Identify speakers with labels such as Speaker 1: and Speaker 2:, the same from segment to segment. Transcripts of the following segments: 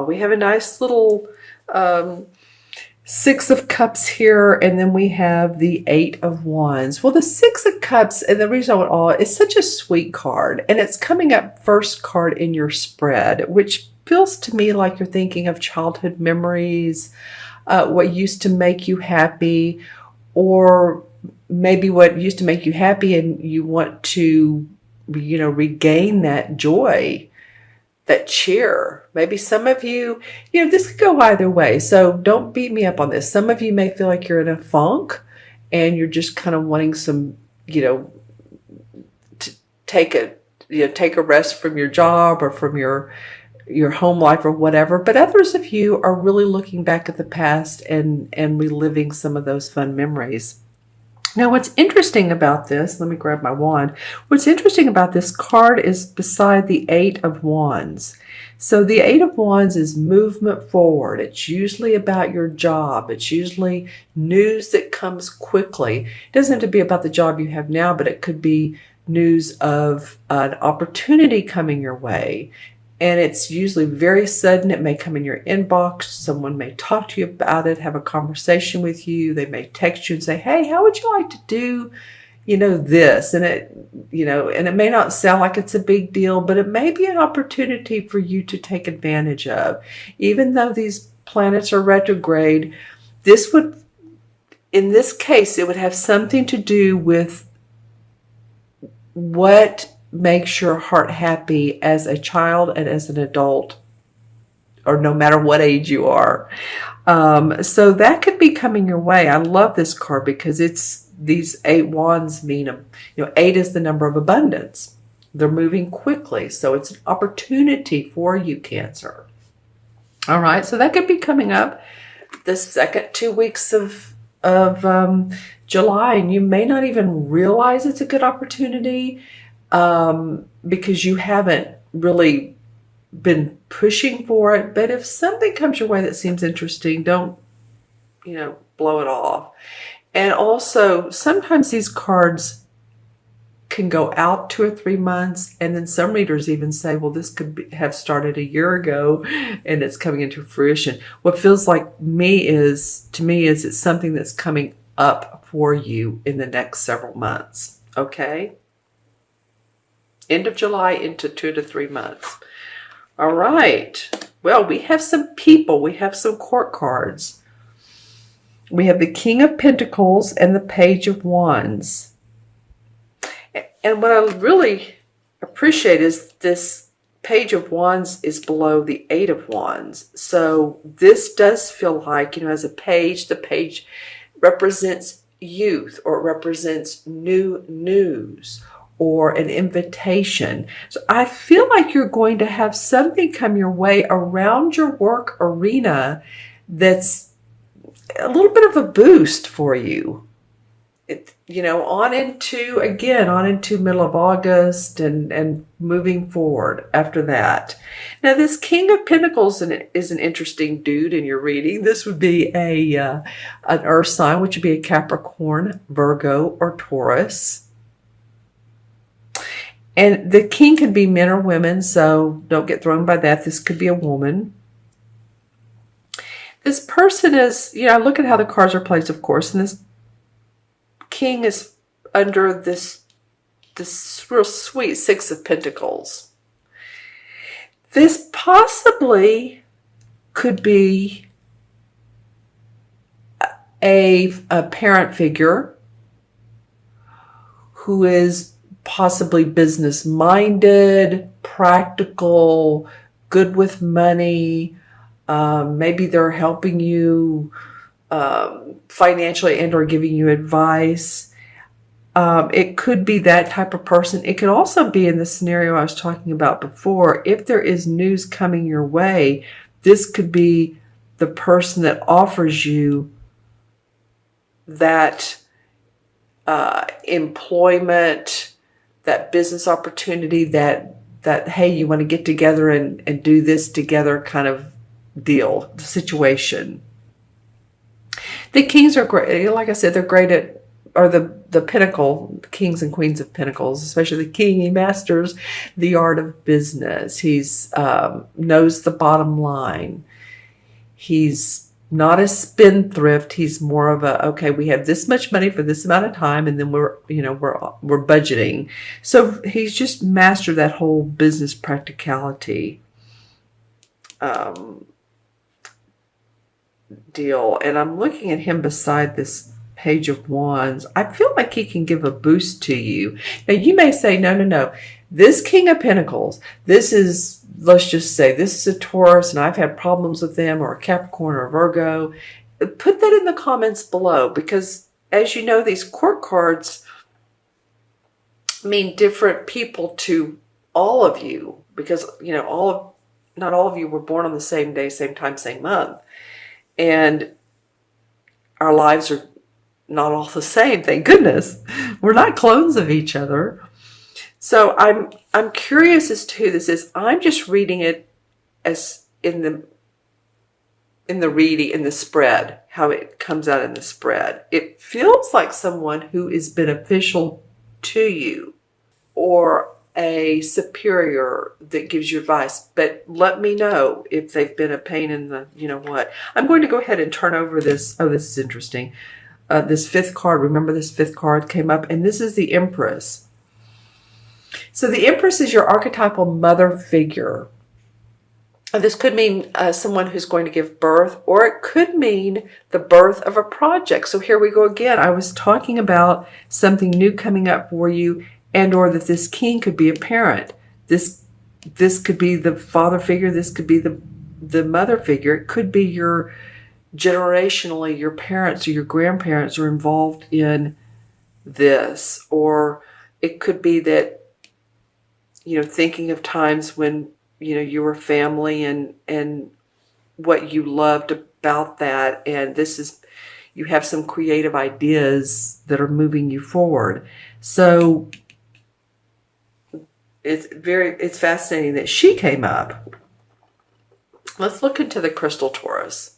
Speaker 1: We have a nice little Six of Cups here, and then we have the Eight of Wands. Well, the Six of Cups, and the reason I went all, it's such a sweet card, and it's coming up first card in your spread, which feels to me like you're thinking of childhood memories, what used to make you happy, or maybe what used to make you happy and you want to, regain that joy, that cheer. Maybe some of you, this could go either way. So don't beat me up on this. Some of you may feel like you're in a funk and you're just kind of wanting some, to take a rest from your job or from your home life or whatever. But others of you are really looking back at the past and reliving some of those fun memories. Now, what's interesting about this, let me grab my wand. What's interesting about this card is beside the Eight of Wands. So the Eight of Wands is movement forward. It's usually about your job. It's usually news that comes quickly. It doesn't have to be about the job you have now, but it could be news of an opportunity coming your way. And it's usually very sudden. It may come in your inbox. Someone may talk to you about it, have a conversation with you. They may text you and say, hey, how would you like to do, this? And it may not sound like it's a big deal, but it may be an opportunity for you to take advantage of. Even though these planets are retrograde, in this case, it would have something to do with what makes your heart happy as a child and as an adult, or no matter what age you are. So that could be coming your way. I love this card because these Eight Wands mean, 8 is the number of abundance. They're moving quickly. So it's an opportunity for you, Cancer. All right. So that could be coming up the second 2 weeks of July, and you may not even realize it's a good opportunity because you haven't really been pushing for it. But if something comes your way that seems interesting, don't, blow it off. And also, sometimes these cards can go out 2 or 3 months, and then some readers even say, well, this could have started a year ago and it's coming into fruition. What feels like to me is it's something that's coming up for you in the next several months. Okay? End of July into 2 to 3 months. All right. Well, we have some people. We have some court cards. We have the King of Pentacles and the Page of Wands. And what I really appreciate is this Page of Wands is below the Eight of Wands. So this does feel like, as a page, the page represents youth, or it represents new news, or an invitation. So I feel like you're going to have something come your way around your work arena that's a little bit of a boost for you. On into middle of August and moving forward after that. Now, this King of Pentacles is an interesting dude in your reading. This would be an earth sign, which would be a Capricorn, Virgo, or Taurus. And the king could be men or women, so don't get thrown by that. This could be a woman. This person is, look at how the cards are placed, of course, and this king is under this real sweet Six of Pentacles. This possibly could be a parent figure who is possibly business-minded, practical, good with money. Maybe they're helping you financially and or giving you advice. It could be that type of person. It could also be in the scenario I was talking about before. If there is news coming your way, this could be the person that offers you that employment, that business opportunity, that hey, you want to get together and do this together kind of deal, situation. The kings are great. Like I said, they're great at or the pinnacle, kings and queens of pentacles, especially the king, he masters the art of business. He's knows the bottom line. He's not a spendthrift. He's more of a, okay, we have this much money for this amount of time, and then we're budgeting. So he's just mastered that whole business practicality deal. And I'm looking at him beside this Page of Wands. I feel like he can give a boost to you. Now you may say, no. This King of Pentacles, this is, let's just say, this is a Taurus and I've had problems with them, or a Capricorn or a Virgo. Put that in the comments below, because as you know, these court cards mean different people to all of you, because, not all of you were born on the same day, same time, same month. And our lives are not all the same, thank goodness. We're not clones of each other. So I'm curious as to who this is. I'm just reading it as in the spread, how it comes out in the spread. It feels like someone who is beneficial to you, or a superior that gives you advice. But let me know if they've been a pain in the, what. I'm going to go ahead and turn over this. Oh, this is interesting. This fifth card. Remember, this fifth card came up, and this is the Empress. So the Empress is your archetypal mother figure. This could mean someone who's going to give birth, or it could mean the birth of a project. So here we go again. I was talking about something new coming up for you, and or that this king could be a parent. This could be the father figure. This could be the mother figure. It could be generationally, your parents or your grandparents are involved in this. Or it could be that, thinking of times when, you were family and what you loved about that. And you have some creative ideas that are moving you forward. So it's fascinating that she came up. Let's look into the crystal Taurus.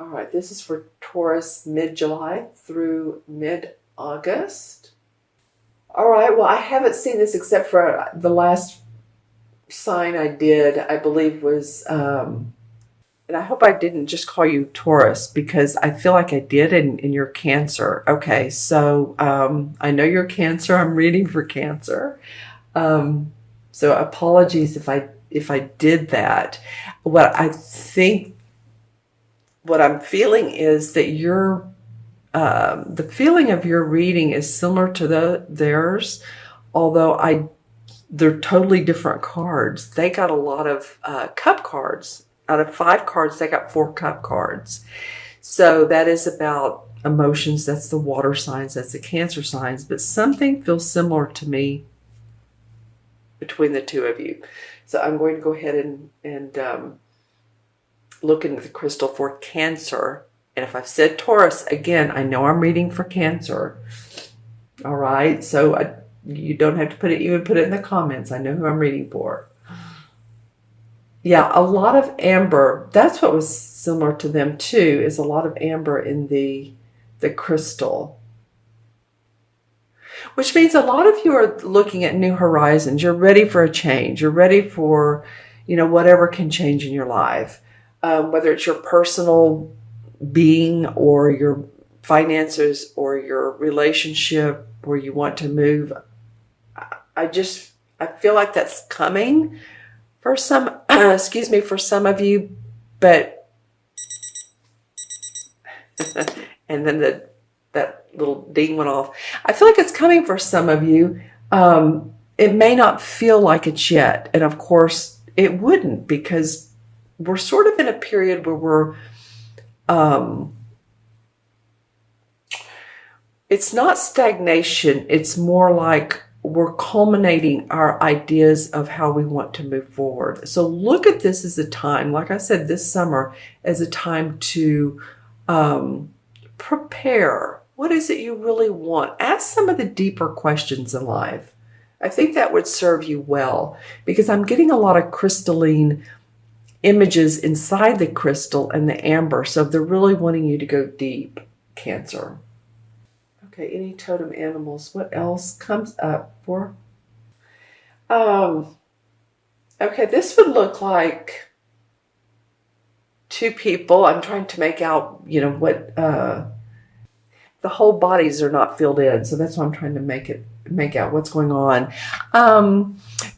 Speaker 1: All right, this is for Taurus mid-July through mid-August. All right, well, I haven't seen this except for the last sign I did, I believe was, and I hope I didn't just call you Taurus, because I feel like I did, and you're Cancer. Okay, so I know you're Cancer. I'm reading for Cancer. So apologies if I did that. What I'm feeling is that the feeling of your reading is similar to theirs, although they're totally different cards. They got a lot of cup cards. Out of 5 cards, they got 4 cup cards. So that is about emotions. That's the water signs. That's the Cancer signs. But something feels similar to me between the two of you. So I'm going to go ahead and look into the crystal for Cancer. And if I've said Taurus, again, I know I'm reading for Cancer. All right. So you don't have to even put it in the comments. I know who I'm reading for. Yeah, a lot of amber. That's what was similar to them too, is a lot of amber in the crystal. Which means a lot of you are looking at new horizons. You're ready for a change. You're ready for, whatever can change in your life. Whether it's your personal being or your finances or your relationship where you want to move. I feel like that's coming for some, for some of you, but, and then that little ding went off. I feel like it's coming for some of you. It may not feel like it's yet. And of course it wouldn't, because we're sort of in a period where we're, it's not stagnation. It's more like we're culminating our ideas of how we want to move forward. So look at this as a time, like I said, this summer, as a time to prepare. What is it you really want? Ask some of the deeper questions in life. I think that would serve you well, because I'm getting a lot of crystalline images inside the crystal and the amber. So they're really wanting you to go deep, Cancer. Okay, any totem animals. What else comes up for? Um, okay, this would look like two people. I'm trying to make out, what the whole bodies are not filled in, so that's why I'm trying to make out what's going on.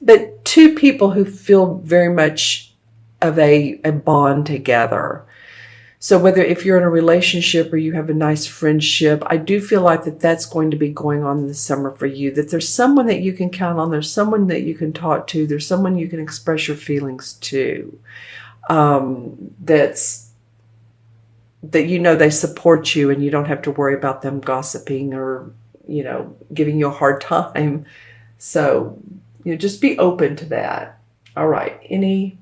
Speaker 1: But two people who feel very much of a bond together. So whether if you're in a relationship or you have a nice friendship, I do feel like that's going to be going on this summer for you, that there's someone that you can count on, there's someone that you can talk to, there's someone you can express your feelings to, that they support you and you don't have to worry about them gossiping or, giving you a hard time. So, just be open to that. All right. Any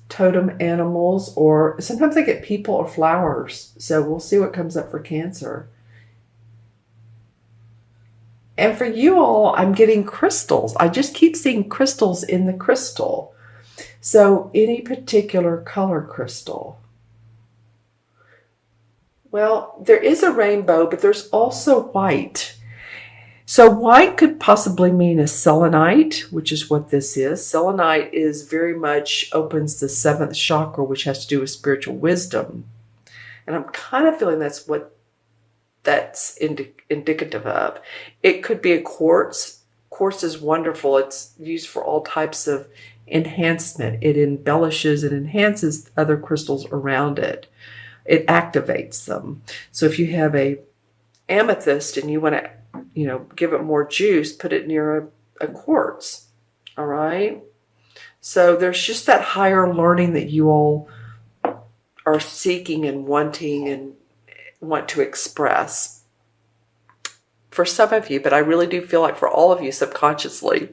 Speaker 1: totem animals, or sometimes I get people or flowers. So we'll see what comes up for Cancer. And for you all, I'm getting crystals. I just keep seeing crystals in the crystal. So any particular color crystal? Well, there is a rainbow, but there's also white. So white could possibly mean a selenite, which is what this is. Selenite is very much opens the seventh chakra, which has to do with spiritual wisdom. And I'm kind of feeling that's what that's indicative of. It could be a quartz. Quartz is wonderful. It's used for all types of enhancement. It embellishes and enhances other crystals around it. It activates them. So if you have a amethyst and you want to give it more juice, put it near a quartz. All right. So there's just that higher learning that you all are seeking and wanting and want to express for some of you, but I really do feel like for all of you subconsciously.